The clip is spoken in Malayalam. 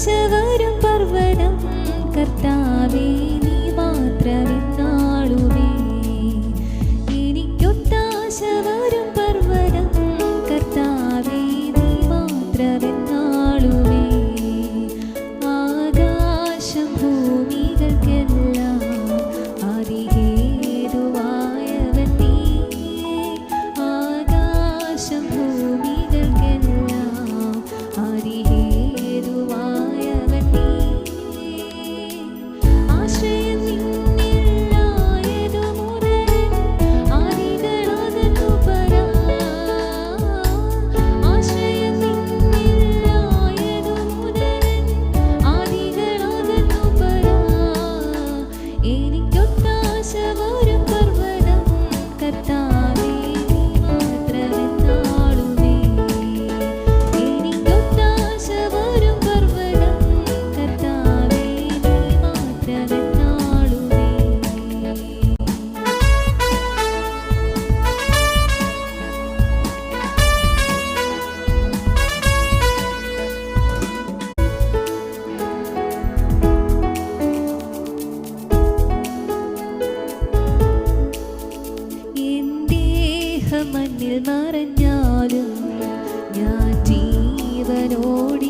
വരും പർവ്വതം കർത്താവേ നീ മാത്രമെന്നാളുമേ. എനിക്കൊത്താശ വരും പർവ്വതം കർത്താവേ നീ മാത്രമെന്നാളുമേ. ആകാശം ഭൂമികൾക്കെല്ലാം ആദിഹേതുവായവൻ നീ. ആകാശം ഭൂമികൾക്കെല്ലാം ആദിഹേതുവായവൻ നീ. ആശ്രയം നിന്നിലായതു മുതൽ ആദികളകന്നു പരാ. ആശ്രയം നിന്നിലായതു മുതൽ ആദികളകന്നു പരാ. എനിക്കൊത്താശ വരും പർവ്വതം കർത്താവേ നീ മാത്രമെന്നാളുമേ. എനിക്കൊത്താശ വരും പർവ്വതം കർത്താവേ നീ മാത്രമെന്നാളുമേ. എൻ ദേഹം മണ്ണിൽ മറഞ്ഞാലും ഞാൻ ജീവനോടി